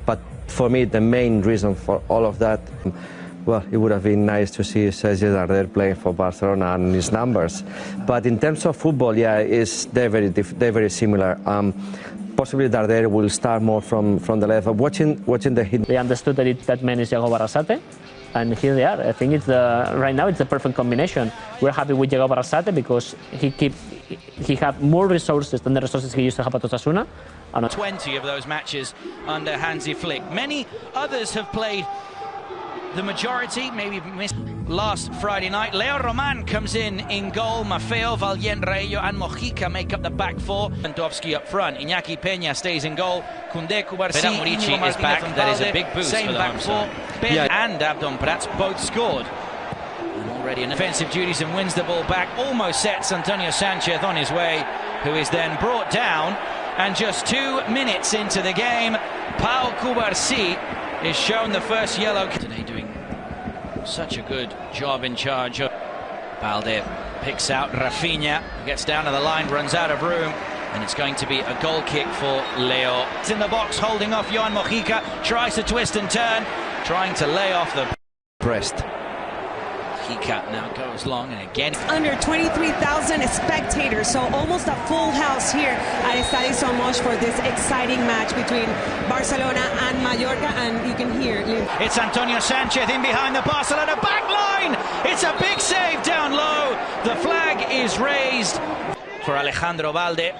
But for me, the main reason for all of that, well, it would have been nice to see Sergi Darder playing for Barcelona and his numbers. But in terms of football, yeah, they're very similar. Possibly Darder will start more from the left. But watching the hit. They understood that man is Yago Barrasate, and here they are. I think it's right now it's the perfect combination. We're happy with Yago Barrasate because he have more resources than the resources he used to have at Osasuna. 20 of those matches under Hansi Flick. Many others have played the majority, maybe missed last Friday night. Leo Roman comes in goal. Maffeo, Valiente, Rayo and Mojica make up the back four. Lewandowski up front. Iñaki Peña stays in goal. Koundé, Cubarsí, Murici is back. That is a big boost same for the back home four. side. Ben and Abdon Prats both scored. And already in offensive duties and wins the ball back. Almost sets Antonio Sanchez on his way, who is then brought down. And just 2 minutes into the game, Pau Cubarsí is shown the first yellow. Today doing such a good job in charge. Balde picks out Rafinha, gets down to the line, runs out of room, and it's going to be a goal kick for Leo. It's in the box, holding off Joan Mojica, tries to twist and turn, trying to lay off the pressed. Mojica now goes long and again. Under 23,000 spectators, so almost a full house here at Estadio Somos for this exciting match between Barcelona and Mallorca, and you can hear it's Antonio Sanchez in behind the Barcelona back line. It's a big save down low. The flag is raised for Alejandro Balde.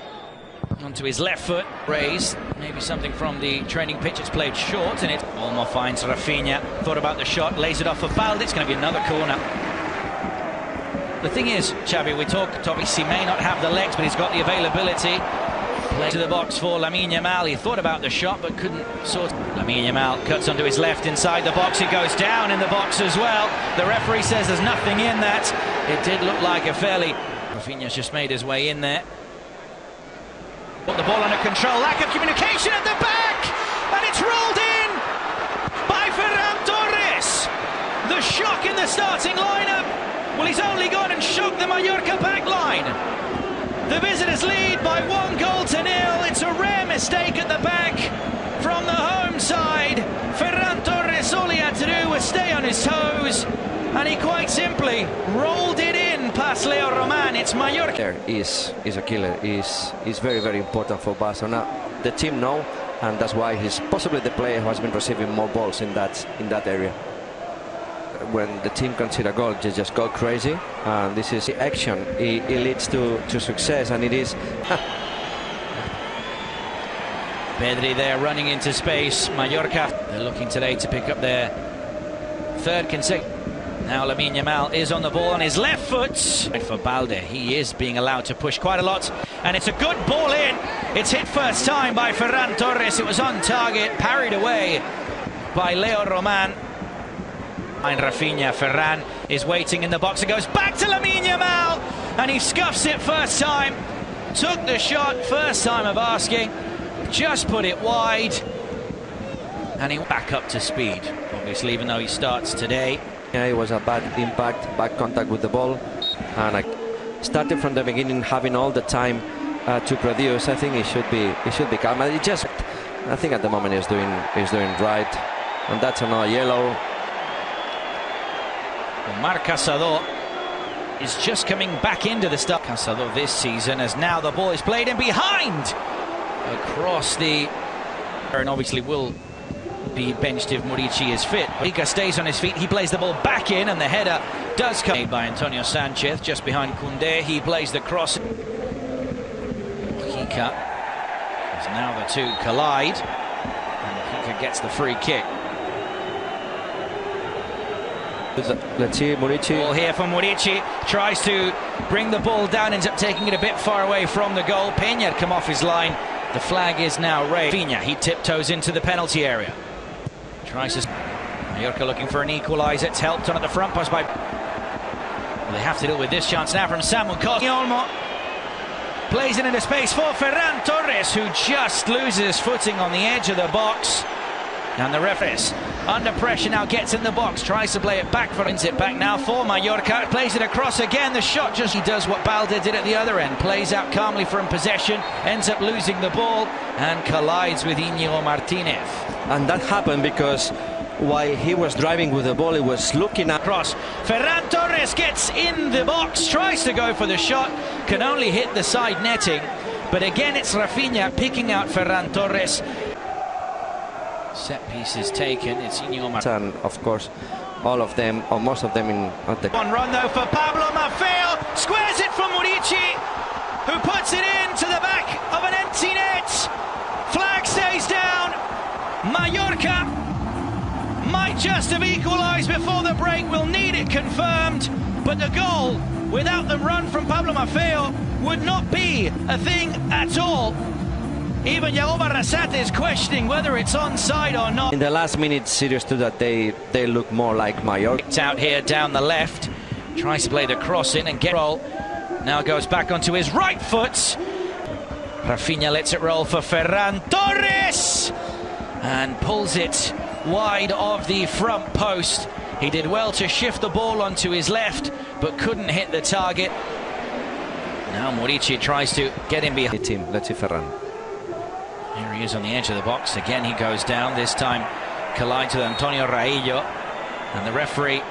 Onto his left foot, raised. Maybe something from the training pitch. It's played short, and it Olmo finds Rafinha. Thought about the shot, lays it off for Balde. It's going to be another corner. The thing is, Xavi, we talked, obviously, he may not have the legs, but he's got the availability. Play to the box for Lamine Yamal. He thought about the shot, but couldn't sort. Lamine Yamal cuts onto his left inside the box. He goes down in the box as well. The referee says there's nothing in that. It did look like a fairly... Rafinha's just made his way in there. Put the ball under control. Lack of communication at the back, and it's rolled in by Ferran Torres. The shock in the starting lineup. Well, he's only gone and shook the Mallorca back line. The visitors lead by 1-0. It's a rare mistake at the back from the home side. Ferran Torres, all he had to do was stay on his toes, and he quite simply rolled it in past Leo Roman. It's Mallorca. There is a killer. Is very, very important for Barcelona. The team know, and that's why he's possibly the player who has been receiving more balls in that area. When the team concede a goal, they just go crazy, and this is the action. It leads to success, and it is. Pedri there running into space. Mallorca, they're looking today to pick up their third consecutive. Now Lamine Yamal is on the ball on his left foot. For Balde, he is being allowed to push quite a lot, and it's a good ball in. It's hit first time by Ferran Torres. It was on target, parried away by Leo Roman. And Rafinha, Ferran is waiting in the box. It goes back to Lamine Yamal, and he scuffs it first time. Took the shot first time of asking, just put it wide, and he back up to speed. Obviously, even though he starts today. Yeah, it was a bad impact, bad contact with the ball, and I started from the beginning having all the time to produce. I think he should be calm. I think at the moment he's doing right, and that's another yellow. Marc Casado is just coming back into the start. Casado this season, as now the ball is played in behind across the, and obviously will be benched if Murici is fit. Mojica stays on his feet. He plays the ball back in, and the header does come by Antonio Sanchez just behind Koundé. He plays the cross. Mojica, as now the two collide, and Mojica gets the free kick. Let's see Murici. Ball here from Murici, tries to bring the ball down, ends up taking it a bit far away from the goal. Peña come off his line. The flag is now raised. Rafinha, he tiptoes into the penalty area. Tries to... Mallorca looking for an equaliser. It's helped on at the front post by... Well, they have to deal with this chance now from Samuel Costa. Olmo plays it into space for Ferran Torres, who just loses footing on the edge of the box. And the referee, under pressure now, gets in the box, tries to play it back, wins it back now for Mallorca, plays it across again, the shot just, he does what Balde did at the other end, plays out calmly from possession, ends up losing the ball, and collides with Íñigo Martínez. And that happened because while he was driving with the ball, he was looking at cross. Ferran Torres gets in the box, tries to go for the shot, can only hit the side netting, but again it's Rafinha picking out Ferran Torres. Set pieces taken, it's Íñigo Martínez. And of course, all of them, or most of them, at the one run though for Pablo Maffeo, squares it from Murici, who puts it into the back of an empty net. Flag stays down. Mallorca might just have equalised before the break. We'll need it confirmed, but the goal without the run from Pablo Maffeo would not be a thing at all. Even Yago Barrasate is questioning whether it's onside or not. In the last minute, serious to that, they look more like Mallorca. It's out here down the left, tries to play the cross in and get roll. Now goes back onto his right foot. Rafinha lets it roll for Ferran Torres and pulls it wide of the front post. He did well to shift the ball onto his left, but couldn't hit the target. Now Murici tries to get him behind. Let's see Ferran. Here he is on the edge of the box. Again, he goes down. This time collides with Antonio Raillo. And the referee.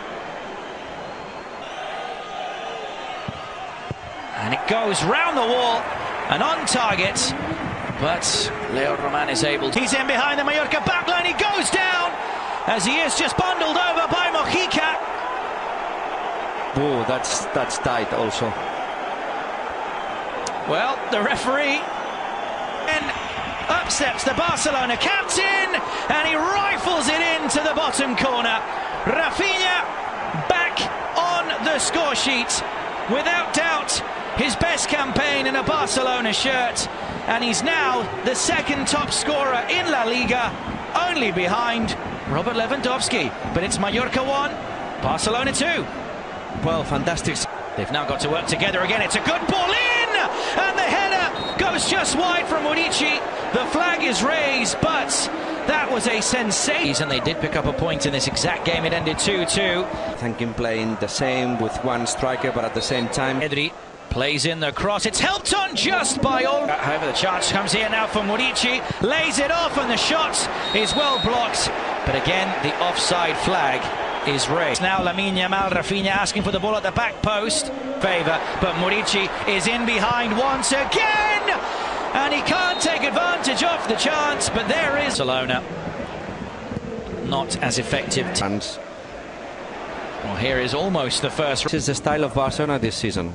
And it goes round the wall and on target. But Leo Roman is able to. He's in behind the Mallorca backline. He goes down as he is just bundled over by Mojica. Oh, that's tight also. Well, the referee. And up steps the Barcelona captain, and he rifles it into the bottom corner. Rafinha back on the score sheet. Without doubt, his best campaign in a Barcelona shirt. And he's now the second top scorer in La Liga, only behind Robert Lewandowski. But it's Mallorca 1, Barcelona 2. Well, fantastic. They've now got to work together again. It's a good ball in, and the header goes just wide from Murici. The flag is raised, but that was a sensation. And they did pick up a point in this exact game. It ended 2-2. I think him playing the same with one striker, but at the same time. Pedri plays in the cross. It's helped on just by all. However, the chance comes here now for Murici. Lays it off, and the shot is well blocked. But again, the offside flag is raised. Now Lamine Yamal, Rafinha asking for the ball at the back post. Favor, but Murici is in behind once again, and he can't take advantage of the chance. But there is Barcelona, not as effective. Well, here is almost the first. This is the style of Barcelona this season.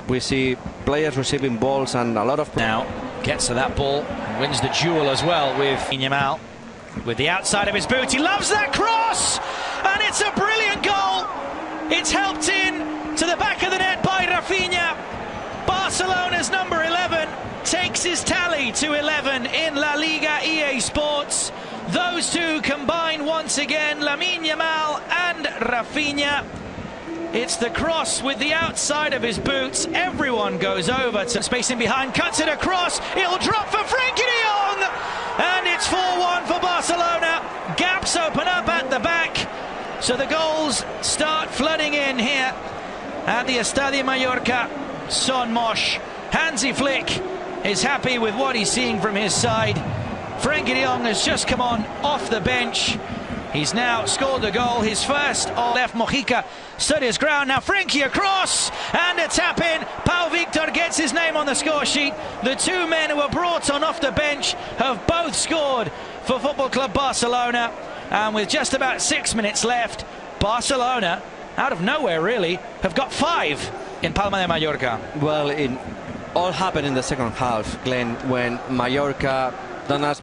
We see players receiving balls and a lot of. Now gets to that ball and wins the duel as well with Yamal. With the outside of his boot, he loves that cross, and it's a brilliant goal. It's helped in to the back of the net by Rafinha. Barcelona's number 11 takes his tally to 11 in La Liga EA Sports. Those two combine once again, Lamine Yamal and Rafinha. It's the cross with the outside of his boots. Everyone goes over to space in behind, cuts it across. It'll drop for Frenkie de Jong, and it's 4-1 for Barcelona. Gaps open up at the back, so the goals start flooding in here at the Estadio Mallorca. Son Mosh, Hansi Flick is happy with what he's seeing from his side. Frenkie de Jong has just come on off the bench. He's now scored the goal, his first. Left Mojica stood his ground. Now Frenkie across, and a tap in. Pau Victor gets his name on the score sheet. The two men who were brought on off the bench have both scored for Football Club Barcelona. And with just about 6 minutes left, Barcelona, out of nowhere really, have got 5 in Palma de Mallorca. Well, it all happened in the second half, Glenn, when Mallorca done us